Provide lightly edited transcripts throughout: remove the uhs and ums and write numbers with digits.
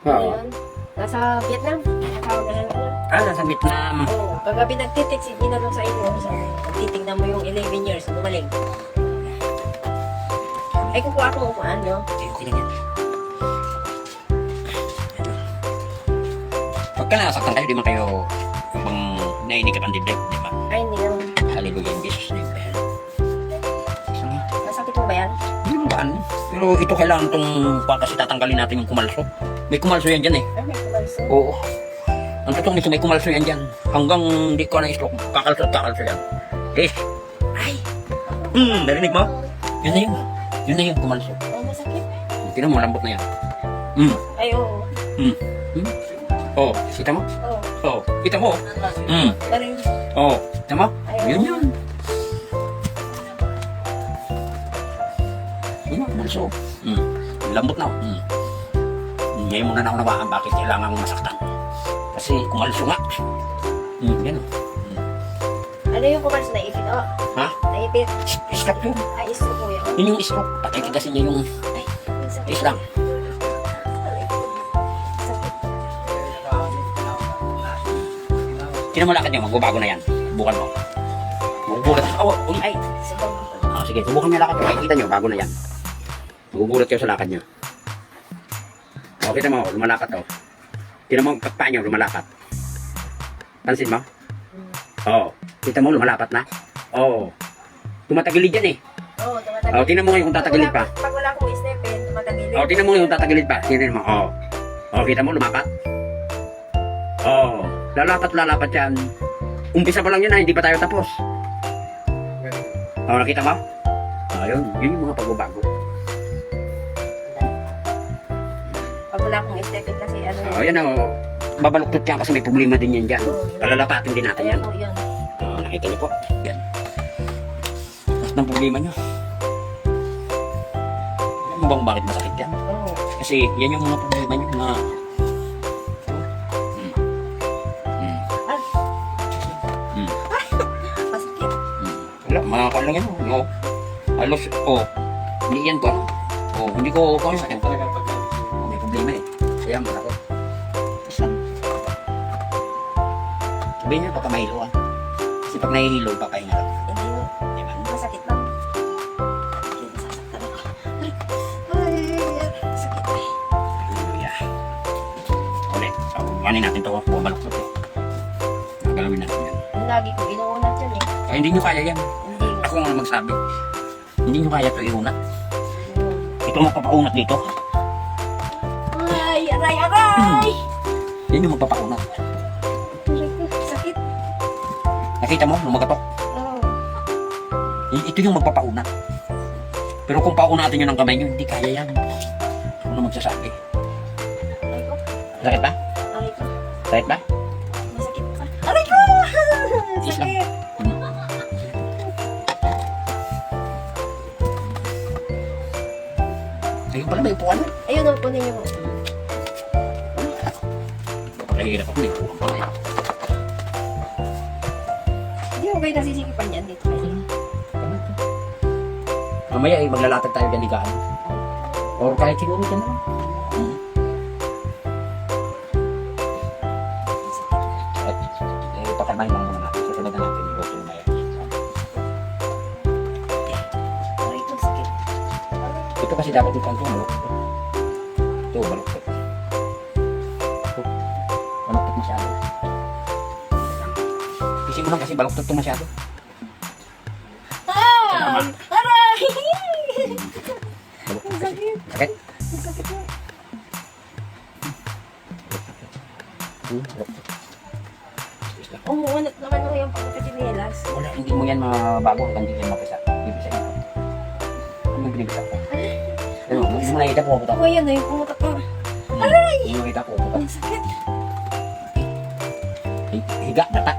Oo. Ngayon, nasa Vietnam. Nakawag na lang ako. Nasa Vietnam. Oo, kagabi nagtitext, hindi na lang sa inyo. Sabi, titignan mo yung 11 years, gumaling. Ay, kukuha akong upuan, no? Okay lang yan. Pagka nasaktan kayo, di man kayo ibang nainig ka pang dibdib, di ba? Ay, hindi naman. Hallelujah in Jesus name. Masakit mo ba yan? Hindi mo baan? Pero ito kailangan itong kasi tatanggalin natin yung kumalso. May kumalso yan dyan eh. Ay, may kumalso. Oo. Ang totoo nito may kumalso yan dyan. Hanggang hindi ko na-stroke, kakalso yan. Okay. Ay! Narinig mo? Yun na yun. Yun na yun, kumalso. Oh, masakit. Tingnan mo, lambot na yan. Ay, oo. Oh, kita mo? Oo. Oh, kita mo? Galing. Oh, kita mo? Ay, Yun oo. yun. Yun ang kumalso. Lambot na. Ngayon mo na naunawaan bakit kailangan masaktan. Kasi kumalso nga. Yan o. Ano yung kumalso? Naipit, oh. Ha? Naipit. Stop yun. Ay, iso po yun. Yun yung stroke. Patay kasi niya yung Ay, sakit. islang. Sakit. Tinan mo lakad niya, magbabago na yan. Subukan mo. Magugulat. Ay. Sabang. Sige, subukan niya lakad niyo. Makikita niyo, bago na yan. Magugulat kayo sa lakad niyo. Kita mo, lumalakat o. Tinan mo ang paa niyo, lumalakat. Pansin mo? Kita mo, lumalapat na. Tumatagilid yan eh. Oo, tumatagilid. Tinan mo ngayon kung tatagilid pa. Pag wala akong stepin, tumatagilid. Tinan mo ngayon kung tatagilid pa. Tinan mo, kita mo, lumapat. Lalapat yan. Umpisa pa lang yun hindi pa tayo tapos. Nakita mo? Yun yung mga pagbabago. Pag wala akong stepin kasi ano. Yan babaluktot yan kasi may problema din yan dyan. Palalapatin din natin yan. Oo, yun. Nakita niyo po. Yan. Tapos ng problema niyo. Alam mo bang bakit masakit yan? Oo. Kasi yan yung mga problema niyo na Masakit. wala, mga kwan lang yan. Halos, hindi yan ko. Hindi ko kung ano. May problema eh. Kaya masakit. Sabihin niyo, baka mahilo ah. Kasi pag nahihilo, papahinga lang. Hindi mo. Diba? Masakit lang. Hindi masasaktan ako. Ay, sakit. Hallelujah. Ulit. Ganin natin ito. Bumaluktot eh. Galawin natin yan. Yung lagi ko, inuunat yan eh. Kaya hindi nyo kaya yan. Hindi. Ako nga magsabi. Hindi nyo kaya ito iunat. Ito magpapaunat dito. Ay, aray, aray! Yan yung magpapaunat. Sakit. Nakita mo? Lumagatok. Oo. Ito yung magpapaunat. Pero kung paunatin nyo ng kamay nyo, hindi kaya yan. Ano magsasabi? Aray ko. Sakit ba? Aray ko. Sakit ba? Masakit pa. Aray ko! Tiis lang. Sakit. Ayun pala, may upuan. Ayun, upo ninyo mo. Nahihirap ako, may upuan pala. Hindi mo kayo nasisikipan yan dito kayo. Mamaya ay maglalatag tayo dyan ligaan. Or kahit siguro dyan na lang. At pakalmahin lang muna natin. Susunod na natin yung doktor na yan. Aray ko, sakit. Ito kasi dapat yung kanto maluktot. Ito, maluktot. Ito, maluktot masyado. Kasi mo lang kasi baluktot ito masyado. Ay! Aray! Baluktot Ang kasi. sakit. Sakit? Ang sakit mo. Baluktot. Tiis lang. Umuunat naman ako yung pagkakatinelas. Wala, hindi mo yan mabago hanggang hindi yan mapisa. Bibisa yan. Ano binibisa ko? Ano, hindi mo nakita po ako. Ako yan eh, pumutak ka. Aray! Hindi mo nakita po ako. Ang sakit. Higa, data.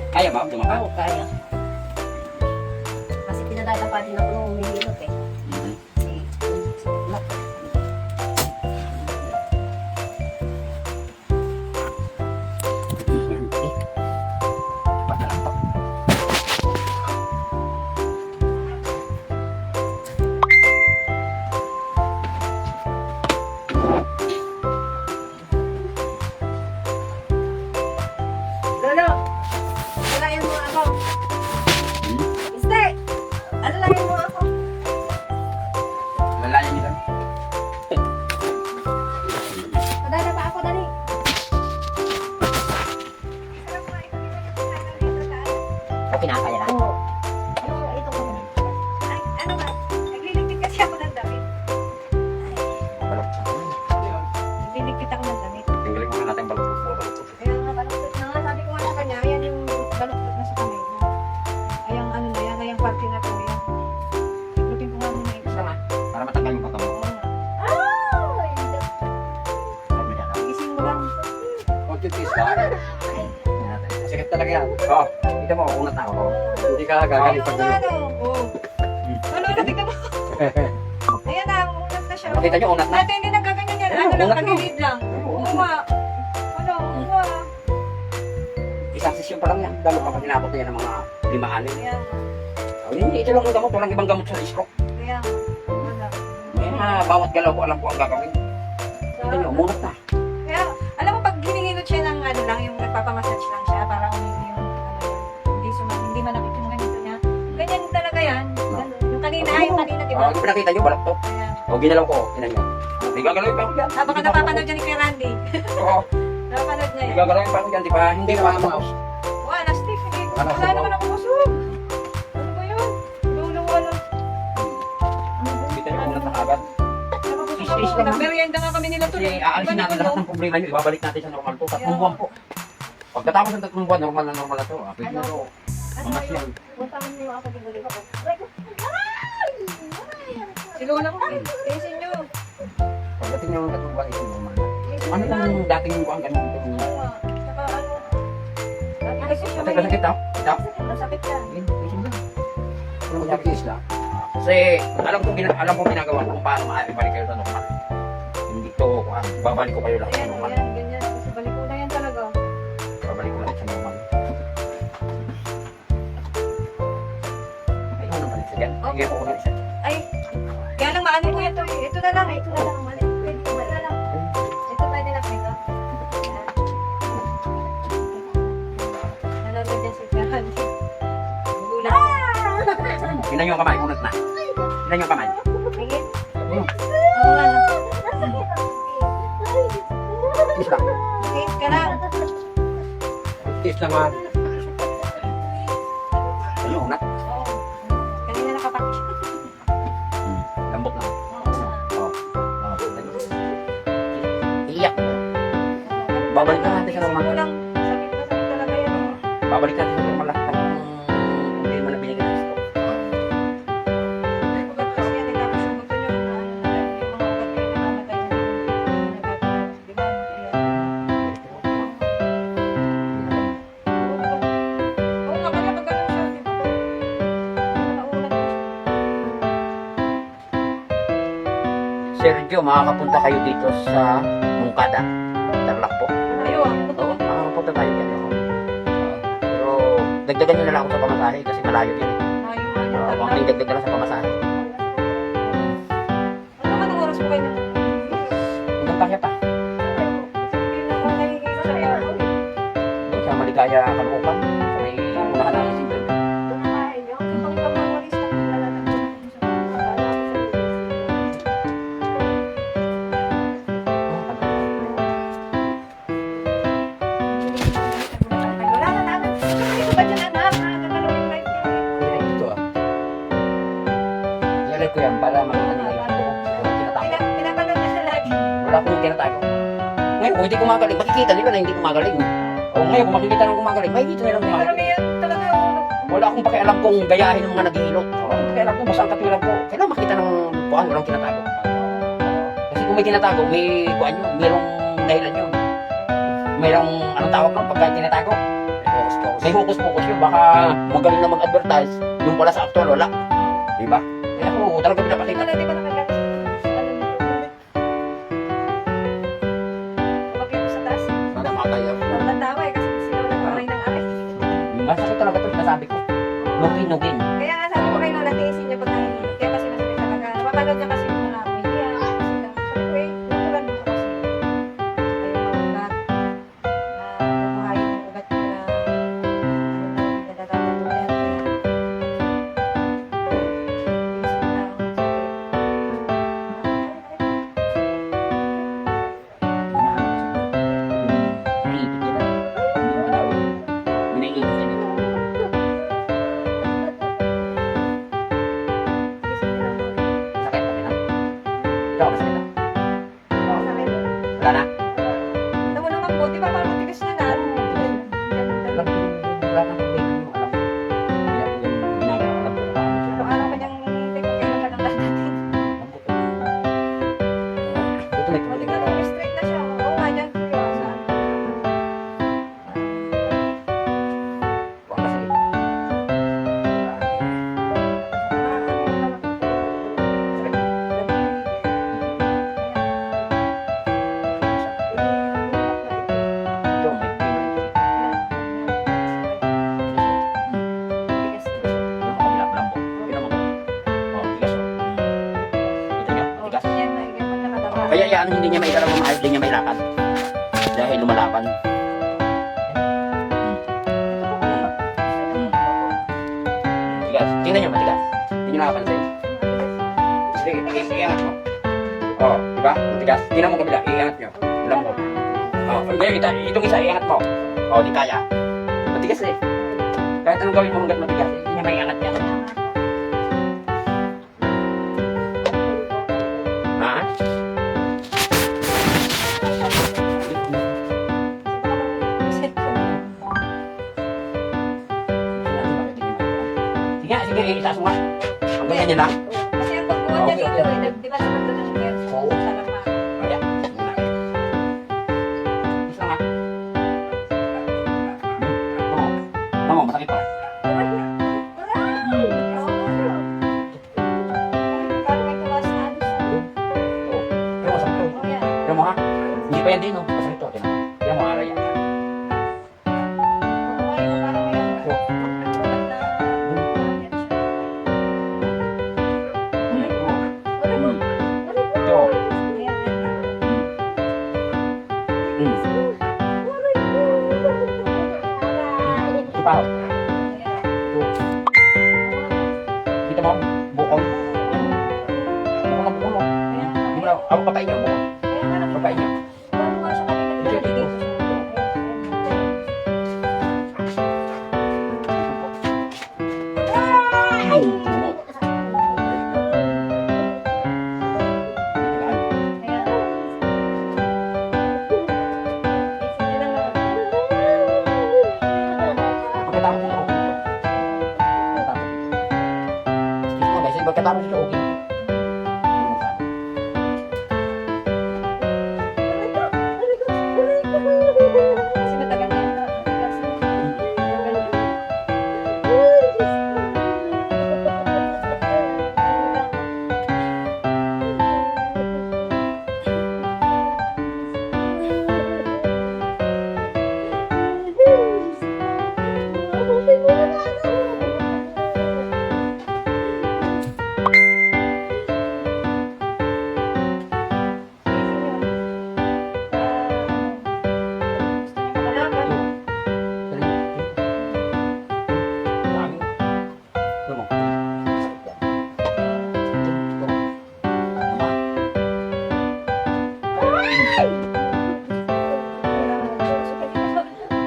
Kaya ba? Dumapa? Oo, kaya. Kasi pinadadapa din ako nung humihilot eh. Kasi, sakit. Padalang pa. Sakit talaga yan. Oo. Kita mo, unat na ako. Hindi ka gagaling pag gano'n. Ano, tignan mo. Ayan na, unat na siya. Makita nyo, unat na. Dati hindi nagkaganyan yan. Ano lang, Unat na. tagilid lang. Uwa. Ano, uwa. Isang session pa lang yan. Lalo pa pag inabot na yan ng mga 5 Ayan. Hindi, ito lang ang gamot. Walang ibang gamot sa stroke. Ayan. Wala. Bawat galaw ko, alam ko ang gagawin. Kita nyo, umunat na. Kaya, alam mo, pag hinihilot siya ng ano lang, yung nagpapamassage lang siya, para umili yung, hindi manapit yung ganito niya. Ganyan talaga yan. Yung kanina, yung kanina, di ba? Di ba nakita nyo, balak to? Ayan. O, ginalaw ko, tinan nyo. Di gagalawin pa ako dyan. Baka napapanood dyan ni Kuya Randy. Oo, Napapanood niya di yan. gagalawin pa ako dyan, di ba? Hindi pa ako. Wala, Steve. Hindi. Ano, Wala naman ako busog. Ano ba yun? Lulo, ano? Kita nyo, unat na agad. Napapusog Is-is ako. lang, ha? Nagmerienda nga kami nila to. Kasi aalisin natin lahat ng problema nyo, ibabalik natin sa normal to. 3 buwan po. Pagkatapos ng 3 buwan, normal na to. Pwede na to. Mamas yan. Puntahan niyo ako dito dito ako. Si Lola ko. Tiisin niyo. Pagdating nyo ng 3 buwan, ito normal na. Ano yung dating yung kuhan, ganun ito? Saka ano? Kasi siya Masakit, masakit daw. Ito? Masakit yan. Ano magkakis lang? Kasi alam ko ginagawa ko kung paano maibalik kayo sa normal. Hindi to, babalik ko kayo lahat sa Ayan, normal. ayan, ganyan. Kasi balik ko na yan talaga. Babalik ko lahat sa normal. Ay, ano balik sa dyan? Sige po ulit isa. Ay, kaya lang maano po yan to eh. Ito na lang. Ito na lang. Mali. Ito na lang. Ito pwede na po ito. Nalagay dyan si Kahan. Gulat siya. Tingnan nyo ang kamay, unat na. Tingnan nyo ang kamay. Tingin. Hmm. Oo nga no. Is lang. Tingin ka lang. Tiis naman. Ano, unat? Oo. Kanina nakapak. Lambot na. Oo. Iiyak mo. Babalik na natin sa normal. Lang. Sakit na sakit talaga yan. Babalik natin sa normal lahat ng hindi mo na binigay ng stock. Ugat kasi yan. Tapos yung buto nyo. Yung mga ugat kayo namamatay. Di ba? Oo nga kanya pag ganun siya. Di ba? Nakaulat na siya. Sergio, makakapunta kayo dito sa Mungkada. Tarlac po. Ayaw ah. Oo, makakapunta tayo dyan. Pero dagdagan nyo na lang ako sa pamasahe kasi malayo din eh. Ayaw nga. Konting dagdag na lang sa pamasahe. Ano ka ng oras mo kayo? Hanggang Pasya pa. Doon sa Maligaya, Caloocan. Sa may unahan ng Sintel. Dito ah. Ialay ko yan para makita nila yung ito. Walang tinatago. Wala akong tinatago. Ngayon, kung hindi kumagaling, makikita nila na hindi kumagaling. O ngayon, kung makikita nang kumagaling, makikita nila kumagaling. Wala akong pakialam kung gayahin ng mga naghihilot. Wala akong pakialam kung basta ang katwiran ko. Kailangan makita ng kuhan, walang tinatago. Kasi kung may tinatago, may kuhan yun, mayroong dahilan yun. Mayroong, anong tawag nun, pagka tinatago? May focus yun, baka magaling na mag-advertise, yung pala sa actual, wala. Diba? Kaya ako talaga pinapakita. Nadamatay ako. Masakit talaga ito, sinasabi ko. Nugin. Kaya nga sabi ko kay Lola, tiisin niya pag nahihilig. Kaya kasi masakit talaga. Napapanood niya kasi yung mga umiiyak. Sabi ko eh, natural mo kasi. Ayaw mga ugat. Bubuhayin yung ugat na nadadala mo yan. Tiisin lang. Naiipit nila. Hindi mo tawag. Naiipit nila. Tiisin lang. Sakit, okay na. Ikaw, masakit na. Sakit. Wala na. Tumulong ang buti pa parang matigas na na. Wala na kung may yung alam. Kaya yung ginagawa, alam ko kung paano siya. Ano ka niyang kailan ka ng lahat natin. Ito na O, tingnan mo, straight na siya. Oo nga, dyan. Kuya, saan? Kaya yan, hindi niya maigalaw ng maayos, hindi niya mailakad. Dahil lumalapan. Tigas. Tingnan niyo, matigas. Hindi niyo nakapansin. Sige, iangat mo. Oh, di ba? Matigas. Tingnan mo kabila, iangat niyo. Lambot. Oh, ngayon kita, itong isa, iangat mo. Oh, di kaya. Matigas eh. Kahit anong gawin mo hanggat matigas, hindi niya maiangat yan. Ha? Sige, sige, itaas mo nga. Ang ganyan niya lang. Kasi ang pagbuwan niya dito, di ba naman doon sa meron sa laman? Kaya, isa nga. Oo. Tama, masakit pa. Oo. Pero masakit to. Pero mo ha? Hindi pa yan din, no? Masakit to. Kaya mo, aray yan. Ito. Ito pa. Ito. Kita mo? Bukong. Yan. Bukong na bukong, no? Hindi mo na, ako papain niyo, bukong. Papain niyo. Pagkatapos nila, okay. Excuse mo, guys. Pagkatapos nila, okay. Kasi matagal na yun.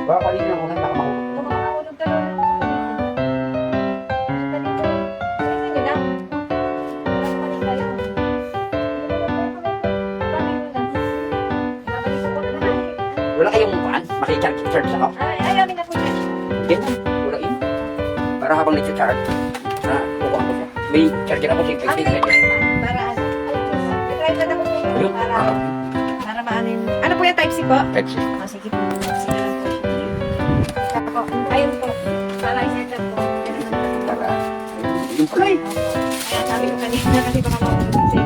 Baka paligid ng unang nakamahulog. Mahulog ka lang. Isa nyo lang. Babalik kayo. Babalik mo na. Babalik ko na naman. Wala kayong kuhaan? Makicharge ako? Ay, amin na po yan. Ganyan. Wala yun. Para habang nag-charge, kukuha ko siya. May charger ako, Amin 50 na seconds. yan. Para ano. Try na ako po. Ayun. Para maano yun. Ano po yan? Type C po? Pepsi. Oh, sige po. Sige lang po. Ako, ayun po. Para i-set up po. Ganun lang po. Para, yung pala eh. Kaya sabi ko kanina kasi baka mahulog kasi.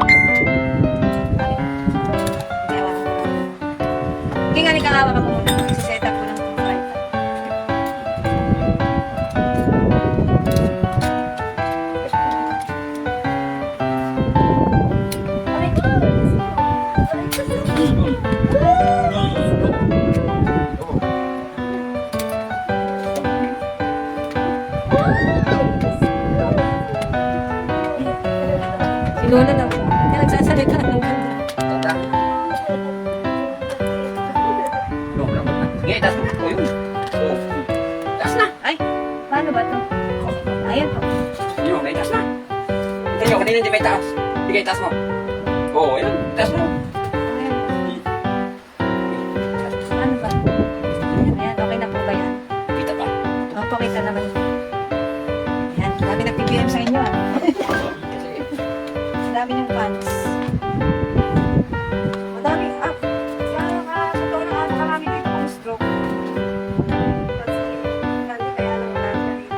Hindi nga nikahawa ka muna. Set up ko lang po. Si Lola na po. Kaya nagsasalita ng ganda. Tanda. No, lambot na. Sige, taas mo. O yun. O. Taas na. Ay, paano ba to? Ayan po. Yun, may taas na. Tignan nyo, kanina hindi may taas. Sige, taas mo. Oo, yun. Taas mo. Ayan. Ano ba? Ayan, okay na po ba yan? Kita pa. Opo, kita naman. Ayan, dami nag-PPM sa inyo ah. Kasi, Dami ng fans. Madami, sa totoo lang, marami dito kong stroke. Kasi, dami kaya lang marami dito.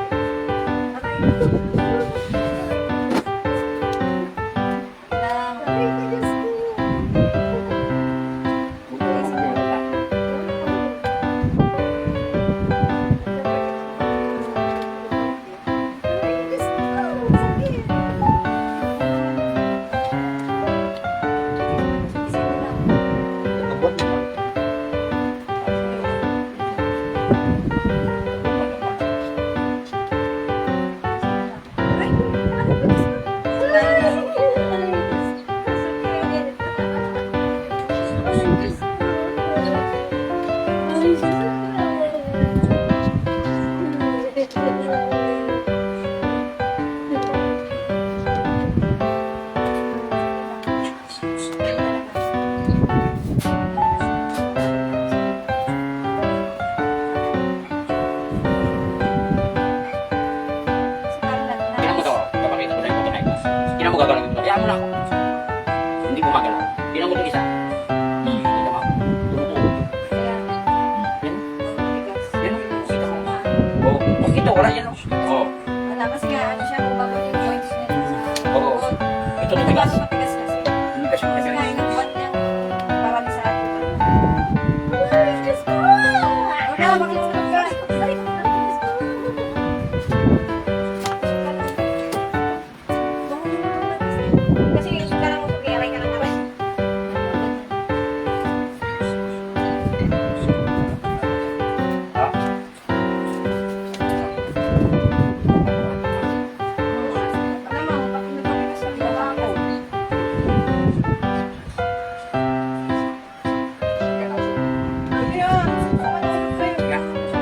yan, oh. Oo. Wala kasi nga, ano siya, bumabag yung joints niya sa Oo. tuhod. Ito na bigas. Matigas kasi. Hindi kasi Kasi nga, matigas. yung buwan niya, paralisado. Wala, makikita ka. Kasi yung ka lang, aray ka lang aray. Alam mo, pag nagpapigas ka, baba ako. Hindi ah, sama na ako sa'yo. Kaya,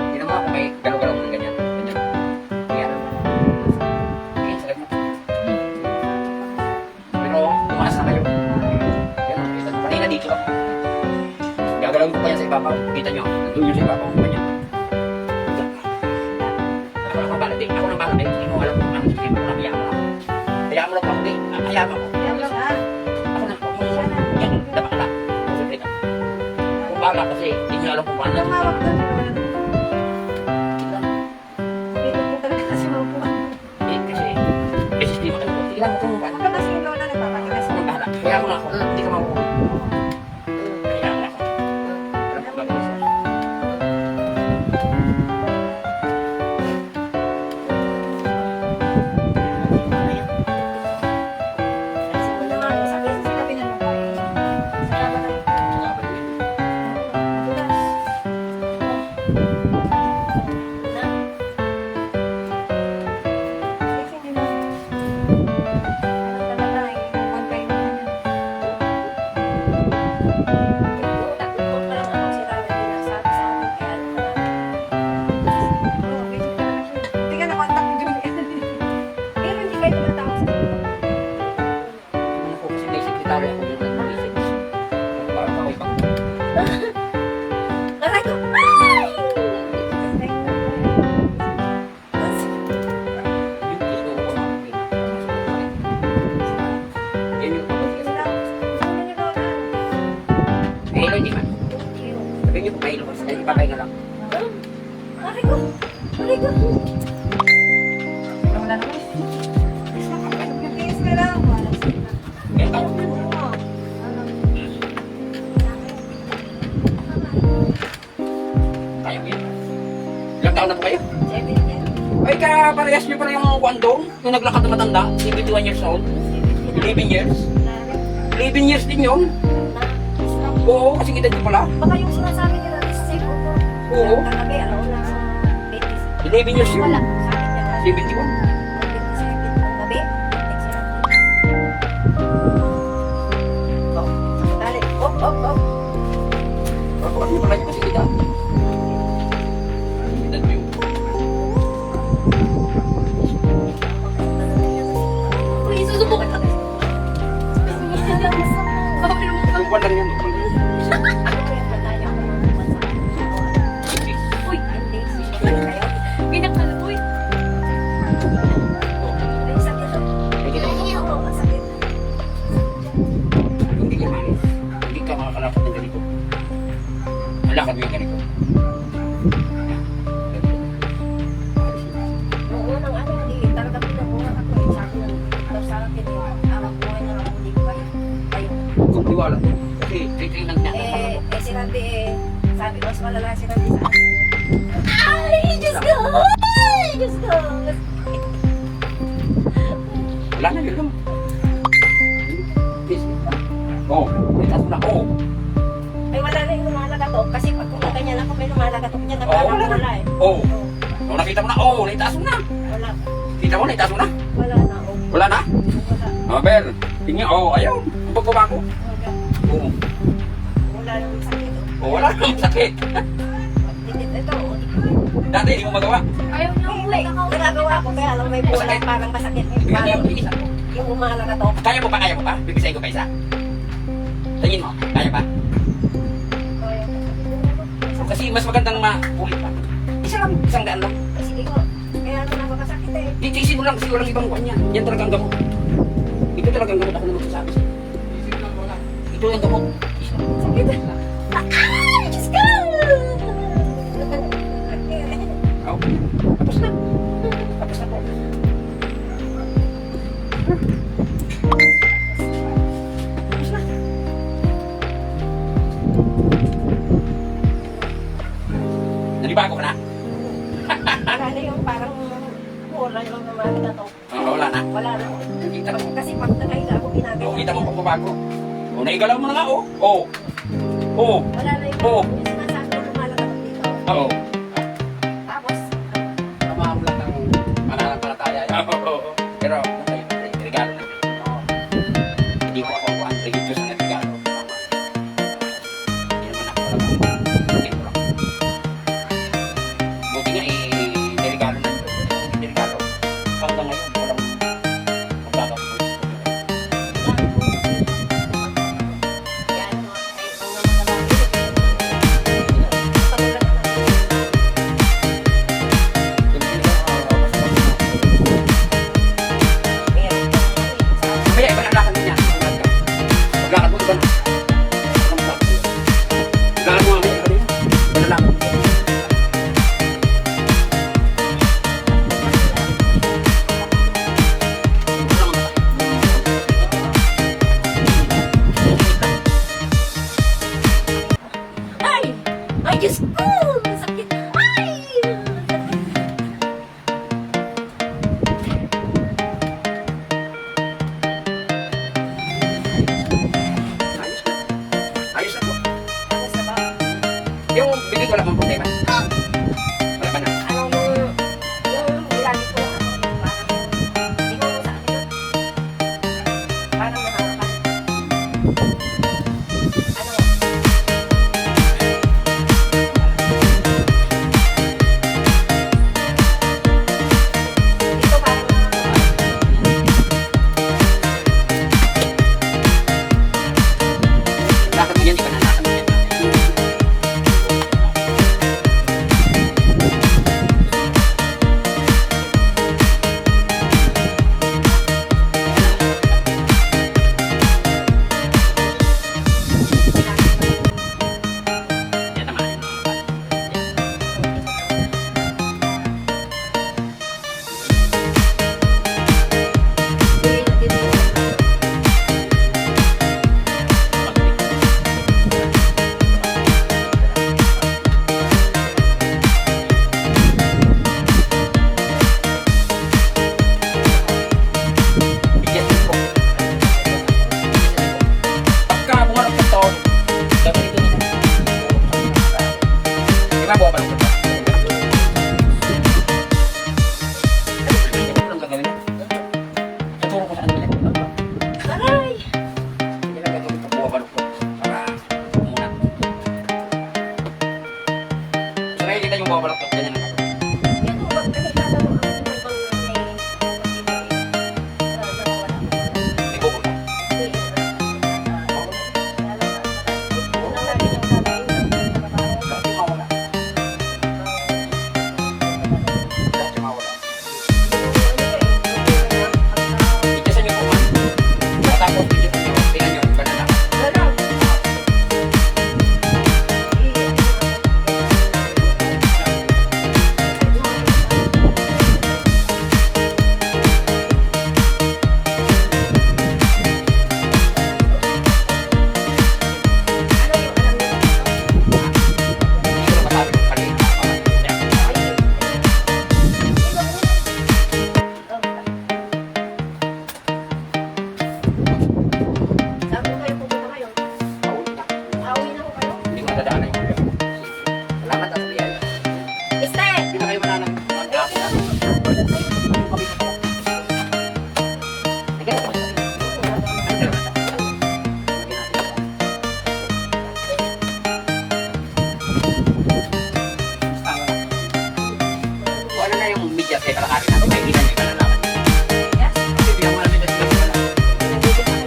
tingnan mo ako may galaw-galaw ng ganyan. Ganyan. Kaya, sige, sakit mo. Pero, tumaas na kayo. Yan, oh, kita mo. Kanina dito ako. Gagalawin ko pa yan sa ibabaw. Kita nyo, nandun yun sa ibabaw. Ganyan. Ako lang bahala, di. Ako lang bahala, di. Hindi mo alam kung ano sige mo lang. Hayaan mo lang. Hayaan mo lang ako, di. Hayaan mo ako. Kaya lang ah. Ako lang po. Yan, dapat ka. Concentrate ka. Kung bahala kasi, hindi nyo alam kung paano. Tumawag doon. Dito po talaga kasi maupuan. Eh, kasi, sistema kayo. Sige lang, kung paano. Huwag ka kasi yung lola nagpapakilas. Ako lang bahala. Hayaan mo lang ako. Hindi ka makukuha. Hayaan mo lang ako. Alam ko gagawin sa'yo. Ano po kasi may sekretary ako yung nag-isip. Para ako ibang yung gusto ko makakita. Yan yung kapatid. Mahilo hindi man. Sabi niyo po mahilo. Kasi ipapahinga lang. Ganyan tayo. Tayo yan. Ilang taon na po kayo? Ay, parehas niyo pala yung kwandong. Yung naglakad na matanda. 71 years old. 11 years. 11 years din yun. Oo, kasi edad niyo pala. Baka yung sinasabi nila is safe po. Oo. Kagabi, ano na, 11 years yun. wala. Sa akin yan, 71. 27 ng gabi. Oh, dali. Oh. Bakit niyo pala yung kasi edad? Edad mo yun. Uy, susubukan ka. Lupa lang yan. Lupa lang yan. Uy, hindi. Pinakalutoy. Ay, sakit. Sakit. Hindi ka malis. Hindi ka makakalakad ng ganito. Malakad mo yung ganito. Noong unang ano, hindi. Talaga pinabuhat ako. Sabi ng sa akin, awang buhay na lang, hindi ko kayo. Kung tiwala. Kasi titignan niya. Sinabi sabi mas malala sinabi sa akin. Ay, Diyos ko! Ay, Diyos ko! Wala na yun lang. Please. Oo. Itaas mo na. Oo. Ay, wala na yung lumalagatok. Kasi pag kumita niya ako, may lumalagatok niya. Oo, wala na. Wala eh. Oo. Nung nakita mo na. Oo. Naitaas mo na. Wala. Kita mo, naitaas mo na. Wala na. Oh. Wala na. Wala. Mabel. Tingnan. Oo. Ayaw. Ang pagbaba ko. Wala. Oo. Wala nang sakit. Oo. Wala nang sakit. Ito. Dati hindi mo magawa. Ayaw niya ako. Nagagawa ko kaya lang may bola parang masakit. Bigyan niya Parang yung isa. yung lumalagatok. Kaya mo pa? Kaya mo pa? Bibisay ko pa isa. Tingin mo. Kaya pa? Kasi mas magandang maulit pa. Isa lang. Isang daan lang. Sige ko. Kaya ano napakasakit eh. Titiisin mo lang kasi walang ibang kanya. Yan talagang gamot. Ito talagang gamot ako na magsasabi sa'yo. Ito yung gamot. Sakit. Ay, Diyos ko! Okay. Tapos na. magbabago. O, naigalaw mo na nga, oh. Oo. Oo. Wala na yung Oo. yung sinasabi ko lumalakad dito. Oo. Tapos, Tamahan mo lang ng pananampalataya yan. Oo. Pero, regalo na. Hindi ko ako ang religious na regalo. Hindi naman ako alam. Hindi ko lang. Buti nga regalo na. Hindi regalo. Hanggang ngayon, walang magkakapulis. yan mo. Ay, ang mga patulan na lang. Ayan. Mamaya, iba na lakad mo niya. Maglakad mo, iba na. Maglakad mo, mamaya, iba na yun. Iba na lakad. Ay! Ay, Diyos ko! Sakit! Ay! Ayos na. Ayos na po. Tapos na ba? Yung bibig wala kang problema. Wala ka na. Ano yung nilagi ko, parang, hindi ko sa akin yun. Parang maharapan. Ano? Dito parang, Lakad mo yan, di ka na lakad mo yan. Yan naman. Bigyan mo po. Pagka bumarap ka to, gagawin ito nila. Di ba, bumarap ka to? Ano lang gagawin niya? Tuturo ko saan nila. Aray! Yan ang gagawin ko, bumarap ko. Para umunat. So, nakikita yung bumarap ko, ganyan ang gagawin. Yan o, bakit nakikita mo ang ibang Hindi ko ko. Dati mawala. Dati mawala. Bigyasan niyo po man. Matapos bigyasan niyo, tingnan niyo, iba na lang. Hindi ko na masabi kung kanina. Hindi ko nadadaanan yung problema. Salamat at sabihan. Hindi na kayo mananang mag-aapit natin. Hindi ka na Kung ano na yung media sa kalakarin natin, may hindi na yung kalalaman. Bibigyan mo namin kasi yung kalalaman.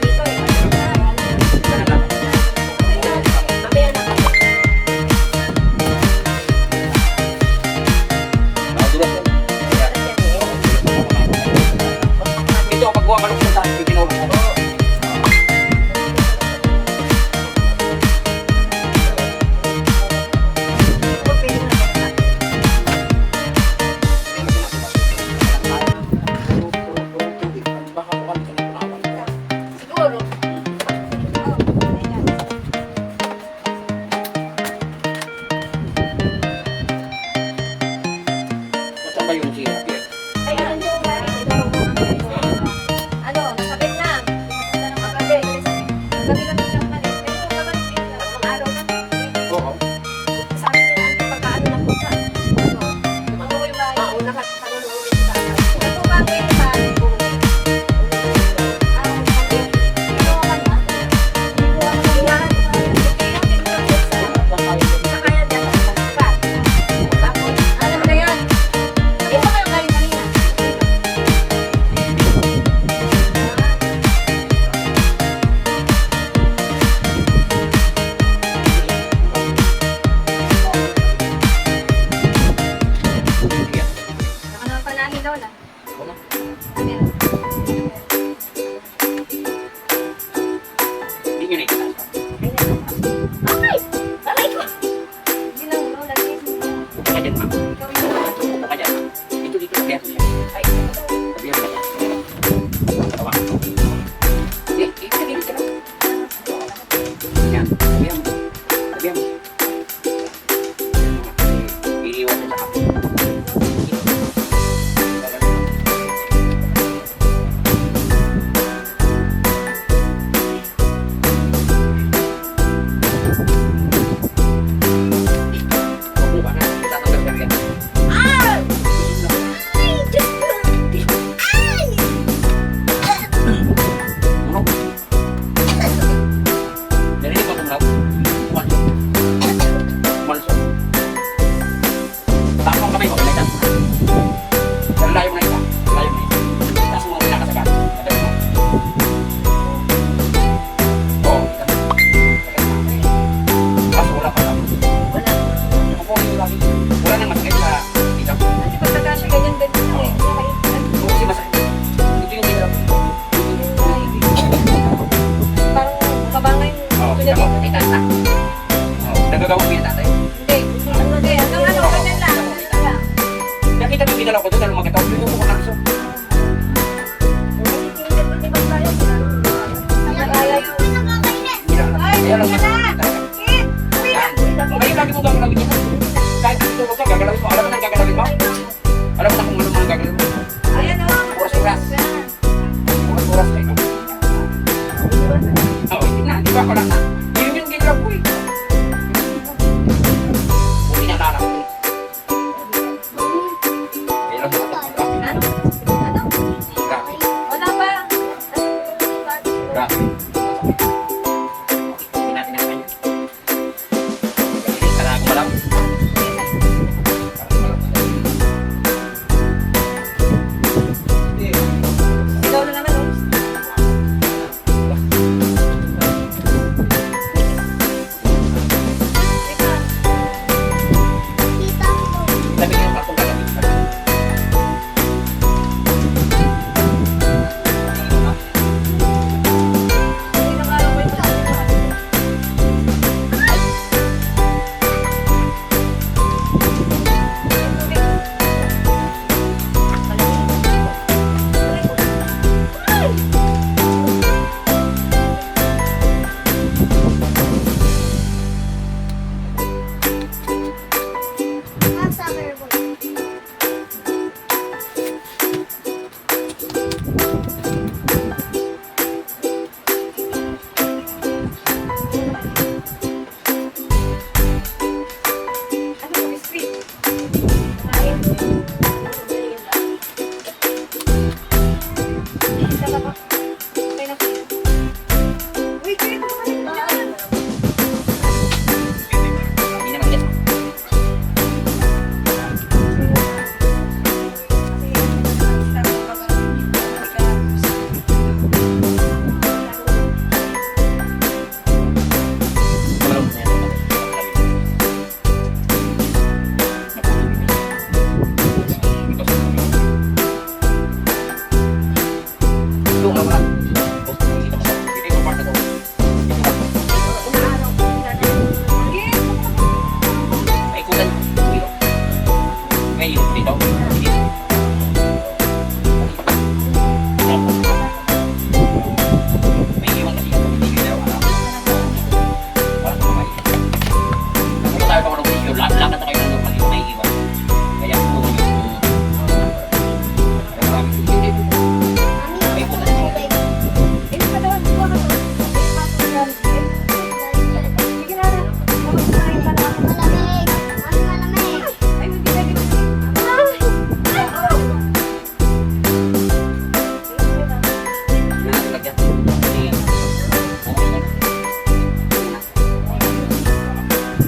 Madulas yun. Ito, pag buwakalok sa tayo, pinulong ko. Sabihan mo. Sabihan mo. Iniiwan mo sa kapit. Wala nang masakit sa dito. Kasi pag nagkasya, ganyan din eh. Kasi masakit. Ito yung hirap. Parang mababa yung Oo, tulad kita mo, dito. kita na. Oo, nagagawa mo yan tatay. Hindi. Hindi. Hanggang ano, ganyan lang. Ganyan lang. Nakita mo yung ginalaw ko doon, ano magkataw. Yung mo ko nakasok. Kaya lang masakit talaga. Ngayon lagi mo gagalawin yan. Kahit tutulog ka, gagalawin mo. Alam mo nang gagalawin mo? Alam mo na kung ano mga gagalawin mo? Ayan o. Oras-oras. Oras-oras kayo. Oo, tingnan. Di ba ako lang na? Yun yung ginalaw ko eh. Kung inalalak ko eh. Kaya lang masakit. Grabe. Wala pa. Grabe. Hindi natin ang kanya. Kailangan ko lang. Ikaw na naman o. Sabi niyo pa kung gagamit ka. Ilang araw mo yung masakit. Ano yung biscuit? Kain. Isa ka ba? Okay na. Uy, kayo ko naman dyan. Hindi naman yan. Wala mo na yan. Yung ako lang. Hindi ko part na to. May kulan. Ngayon, dito. Dito. May iwan kasi yung video na wala. Parang mamay. Kung tayo pa ng video, lakad na kayo ng normal yung may iwan. Kaya kung yung marami hindi. May kulan. Ini pa daw, buka ka to. Sige na na. Kumain pa na ako. Ay, hindi pwede. Nalagyan. Hindi.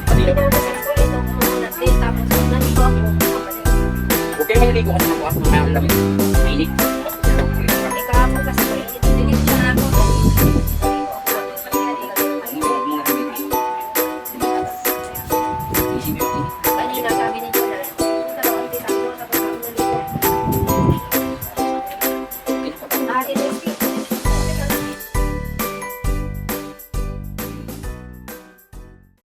Pati ba? Huwag kayo maliligo kasi nakuha sa mga lamig. Mainit. Isip yun.